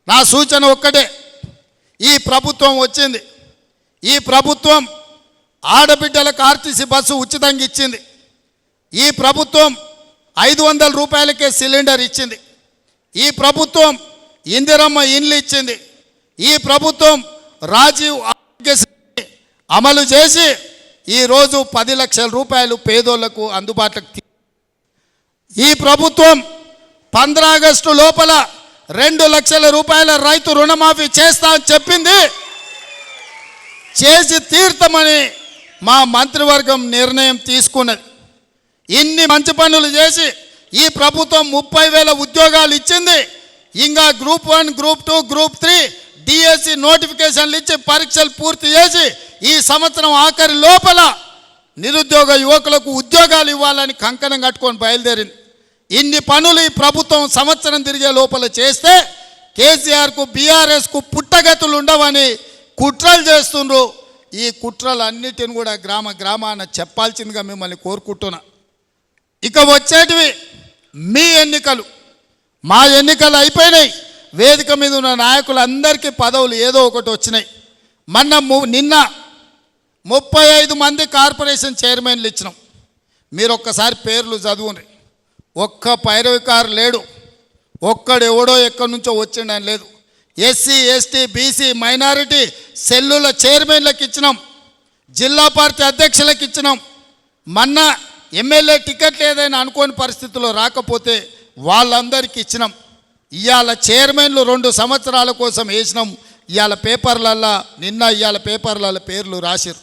నా సూచన ఒక్కటే, ఈ ప్రభుత్వం వచ్చింది, ఈ ప్రభుత్వం ఆడబిడ్డలకు ఆర్టీసీ బస్సు ఉచితంగా ఇచ్చింది, ఈ ప్రభుత్వం 500 రూపాయలకే సిలిండర్ ఇచ్చింది, ఈ ప్రభుత్వం ఇందిరమ్మ ఇండ్లు ఇచ్చింది, ఈ ప్రభుత్వం రాజీవ్ ఆరోగ్యశ్రీ అమలు చేసి ఈరోజు 10 లక్షల రూపాయలు పేదోళ్లకు అందుబాటులోకి. ఈ ప్రభుత్వం 15 ఆగస్టు లోపల 2 లక్షల రూపాయల రైతు రుణమాఫీ చేస్తా అని చెప్పింది, చేసి తీర్థమని మా మంత్రివర్గం నిర్ణయం తీసుకున్నది. ఇన్ని మంచి పనులు చేసి ఈ ప్రభుత్వం 30,000 ఉద్యోగాలు ఇచ్చింది. ఇంకా గ్రూప్ 1, గ్రూప్ 2, గ్రూప్ 3 డిఎస్సి నోటిఫికేషన్లు ఇచ్చి పరీక్షలు పూర్తి చేసి ఈ సంవత్సరం ఆఖరి లోపల నిరుద్యోగ యువకులకు ఉద్యోగాలు ఇవ్వాలని కంకణం కట్టుకొని బయలుదేరింది. ఇన్ని పనులు ఈ ప్రభుత్వం సంవత్సరం తిరిగే లోపల చేస్తే కేసీఆర్కు బీఆర్ఎస్కు పుట్టగతులు ఉండవని కుట్రలు చేస్తుండ్రు. ఈ కుట్రలన్నిటిని కూడా గ్రామాన చెప్పాల్సిందిగా మిమ్మల్ని కోరుకుంటున్నా. ఇక వచ్చేటివి మీ ఎన్నికలు, మా ఎన్నికలు అయిపోయినాయి. వేదిక మీద ఉన్న నాయకులందరికీ పదవులు ఏదో ఒకటి వచ్చినాయి. నిన్న 35 మంది కార్పొరేషన్ చైర్మన్లు ఇచ్చినాం. మీరు ఒక్కసారి పేర్లు చదువుని. ఒక్క పైరవికారు లేడు, ఒక్కడెవడో ఎక్కడి నుంచో వచ్చిండని లేదు. ఎస్సీ, ఎస్టీ, బీసీ, మైనారిటీ సెల్లుల చైర్మన్లకు ఇచ్చినాం, జిల్లా పార్టీ అధ్యక్షులకు ఇచ్చినాం. మొన్న ఎమ్మెల్యే టికెట్లు ఏదైనా అనుకోని పరిస్థితుల్లో రాకపోతే వాళ్ళందరికీ ఇచ్చినాం. ఇవాళ చైర్మన్లు 2 సంవత్సరాల కోసం వేసినాం. ఇవాళ పేపర్లల్లో ఇవాళ పేపర్లలో పేర్లు రాసిరు.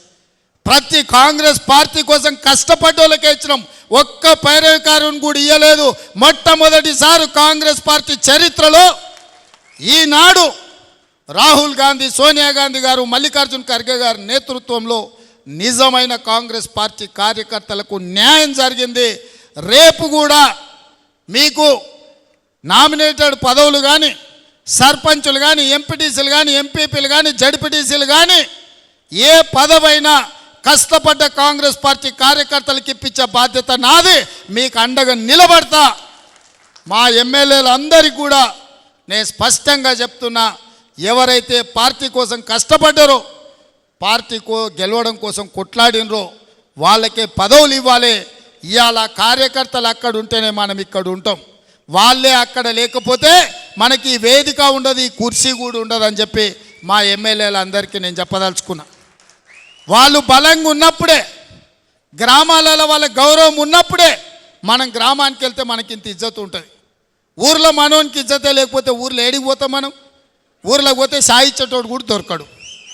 ప్రతి కాంగ్రెస్ పార్టీ కోసం కష్టపడ్డోళ్ళకే ఇచ్చినాం, ఒక్క పైరవికారుని కూడా ఇవ్వలేదు. మొట్టమొదటిసారి కాంగ్రెస్ పార్టీ చరిత్రలో ఈనాడు రాహుల్ గాంధీ, సోనియా గాంధీ గారు, మల్లికార్జున్ ఖర్గే గారి నేతృత్వంలో నిజమైన కాంగ్రెస్ పార్టీ కార్యకర్తలకు న్యాయం జరిగింది. రేపు కూడా మీకు నామినేటెడ్ పదవులు కానీ, సర్పంచులు కానీ, ఎంపీటీసీలు కానీ, ఎంపీపీలు కానీ, జడ్పీటీసీలు కానీ ఏ పదవైనా కష్టపడ్డ కాంగ్రెస్ పార్టీ కార్యకర్తలకు ఇప్పించే బాధ్యత నాది. మీకు అండగా నిలబడతా. మా ఎమ్మెల్యేలందరికీ కూడా నేను స్పష్టంగా చెప్తున్నా, ఎవరైతే పార్టీ కోసం కష్టపడ్డారో, పార్టీ గెలవడం కోసం కొట్లాడినరో వాళ్ళకే పదవులు ఇవ్వాలి. ఇవాళ కార్యకర్తలు అక్కడ ఉంటేనే మనం ఇక్కడ ఉంటాం. వాళ్ళే అక్కడ లేకపోతే మనకి ఈ వేదిక ఉండదు, ఈ కుర్చీ కూడా ఉండదు అని చెప్పి మా ఎమ్మెల్యేలందరికీ నేను చెప్పదలుచుకున్నా. వాళ్ళు బలంగా ఉన్నప్పుడే, గ్రామాలలో వాళ్ళ గౌరవం ఉన్నప్పుడే మనం గ్రామానికి వెళ్తే మనకి ఇంత ఇజ్జత్ ఉంటుంది. ఊర్లో మనోనికి ఇజ్జతే లేకపోతే ఊర్లో ఏడికి పోతాం మనం? ఊర్లోకి పోతే సాయిచ్చేటోడు కూడా దొరకడు.